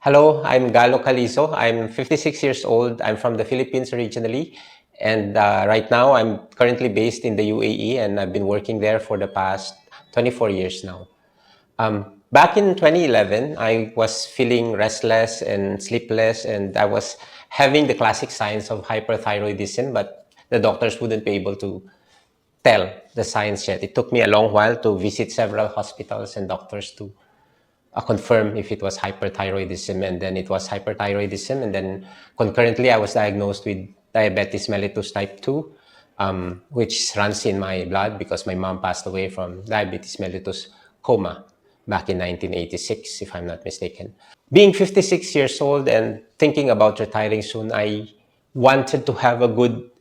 Hello, I'm Galo Calizo. I'm 56 years old. I'm from the Philippines originally. And right now, I'm currently based in the UAE and I've been working there for the past 24 years now. Back in 2011, I was feeling restless and sleepless, and I was having the classic signs of hyperthyroidism, but the doctors wouldn't be able to tell the signs yet. It took me a long while to visit several hospitals and doctors to confirm if it was hyperthyroidism, and then it was hyperthyroidism, and then concurrently I was diagnosed with diabetes mellitus type 2, which runs in my blood because my mom passed away from diabetes mellitus coma back in 1986, if I'm not mistaken. Being 56 years old and thinking about retiring soon, I wanted to have a good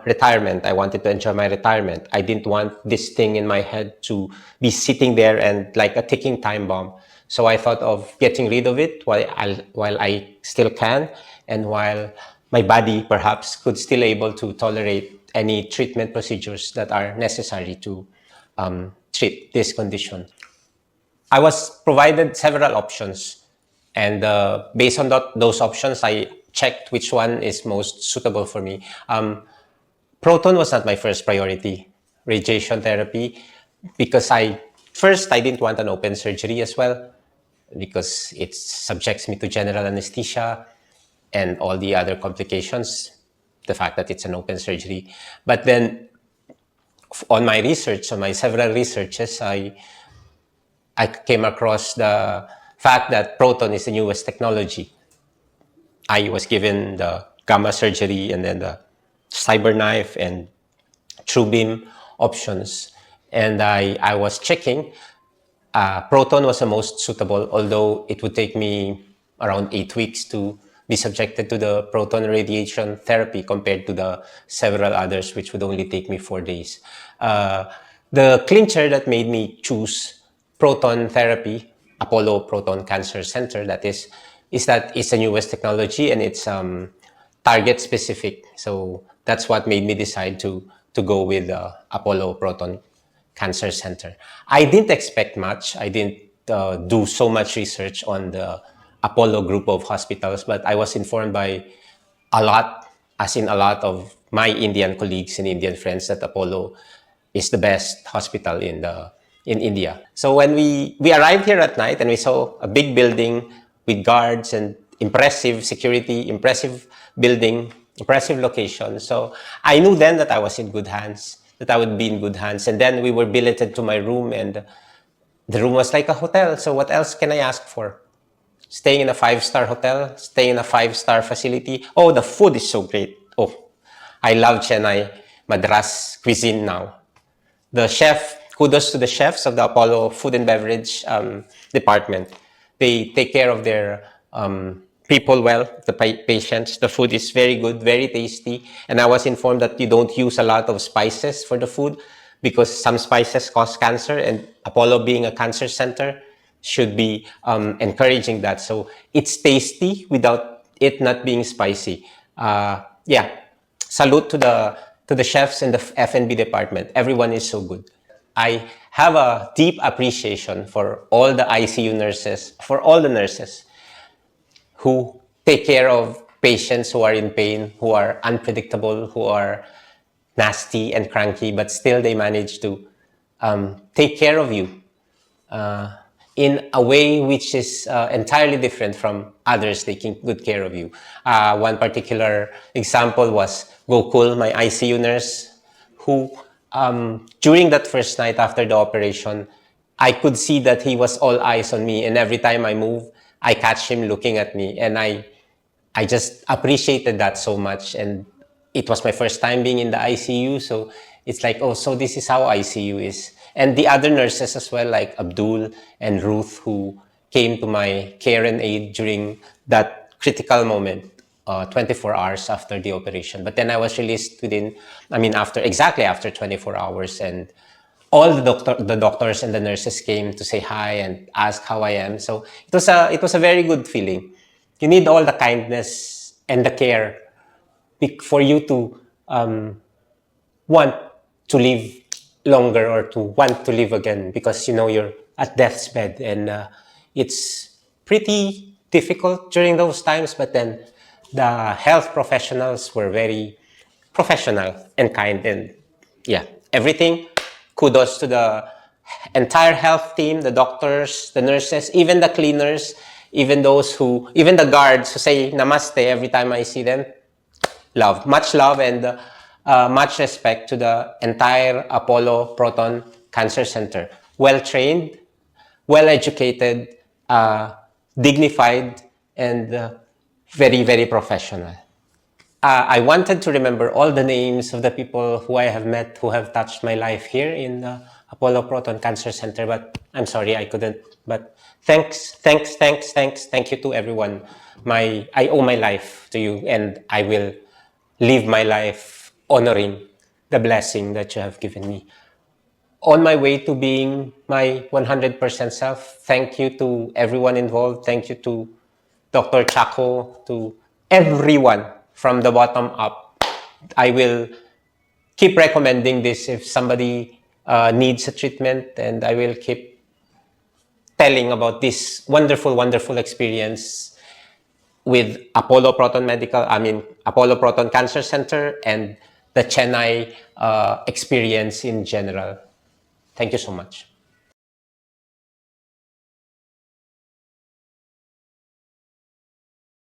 retirement. I wanted to enjoy my retirement. I didn't want this thing in my head to be sitting there and like a ticking time bomb. So I thought of getting rid of it while I still can, and while my body perhaps could still able to tolerate any treatment procedures that are necessary to treat this condition. I was provided several options, and based on those options, I checked which one is most suitable for me. Proton was not my first priority, radiation therapy, because I didn't want an open surgery as well, because it subjects me to general anesthesia and all the other complications, the fact that it's an open surgery. But then on my research, on my several researches, I came across the fact that proton is the newest technology. I was given the gamma surgery and then the cyberknife and TrueBeam options. And I was checking. Proton was the most suitable, although it would take me around 8 weeks to be subjected to the proton radiation therapy compared to the several others, which would only take me 4 days. The clincher that made me choose proton therapy, Apollo Proton Cancer Centre, is that it's the newest technology and it's target specific. So that's what made me decide to go with Apollo Proton Cancer Center. I didn't expect much. I didn't do so much research on the Apollo group of hospitals, but I was informed by a lot, as in a lot of my Indian colleagues and Indian friends, that Apollo is the best hospital in India. So when we arrived here at night and we saw a big building with guards and impressive security, impressive building, impressive location. So I knew then that I was in good hands, that I would be in good hands. And then we were billeted to my room, and the room was like a hotel. So what else can I ask for? Staying in a five-star hotel, staying in a five-star facility. Oh, the food is so great. Oh, I love Chennai Madras cuisine now. The chef, kudos to the chefs of the Apollo Food and Beverage department. They take care of their people well, the patients. The food is very good, very tasty. And I was informed that you don't use a lot of spices for the food because some spices cause cancer, and Apollo being a cancer center should be encouraging that. So it's tasty without it not being spicy. Yeah, salute to the chefs in the F&B department. Everyone is so good. I have a deep appreciation for all the ICU nurses, for all the nurses who take care of patients who are in pain, who are unpredictable, who are nasty and cranky, but still they manage to take care of you in a way which is entirely different from others taking good care of you. One particular example was Gokul, my ICU nurse, who during that first night after the operation, I could see that he was all eyes on me, and every time I move, I catch him looking at me, and I just appreciated that so much. And it was my first time being in the ICU, so it's like, oh, so this is how ICU is. And the other nurses as well, like Abdul and Ruth, who came to my care and aid during that critical moment, 24 hours after the operation. But then I was released exactly after 24 hours, and all the doctors and the nurses came to say hi and ask how I am. So it was a very good feeling. You need all the kindness and the care for you to want to live longer or to want to live again, because you know you're at death's bed, and it's pretty difficult during those times, but then the health professionals were very professional and kind, and yeah, everything. Kudos to the entire health team, the doctors, the nurses, even the cleaners, even the guards who say namaste every time I see them. Love, and much respect to the entire Apollo Proton Cancer Center. Well trained, well educated, dignified, and very, very professional. I wanted to remember all the names of the people who I have met who have touched my life here in the Apollo Proton Cancer Center, but I'm sorry I couldn't. But thank you to everyone. I owe my life to you, and I will live my life honoring the blessing that you have given me. On my way to being my 100% self, thank you to everyone involved. Thank you to Dr. Chaco, to everyone from the bottom up. I will keep recommending this if somebody needs a treatment, and I will keep telling about this wonderful, wonderful experience with Apollo Proton Cancer Center and the Chennai experience in general. Thank you so much.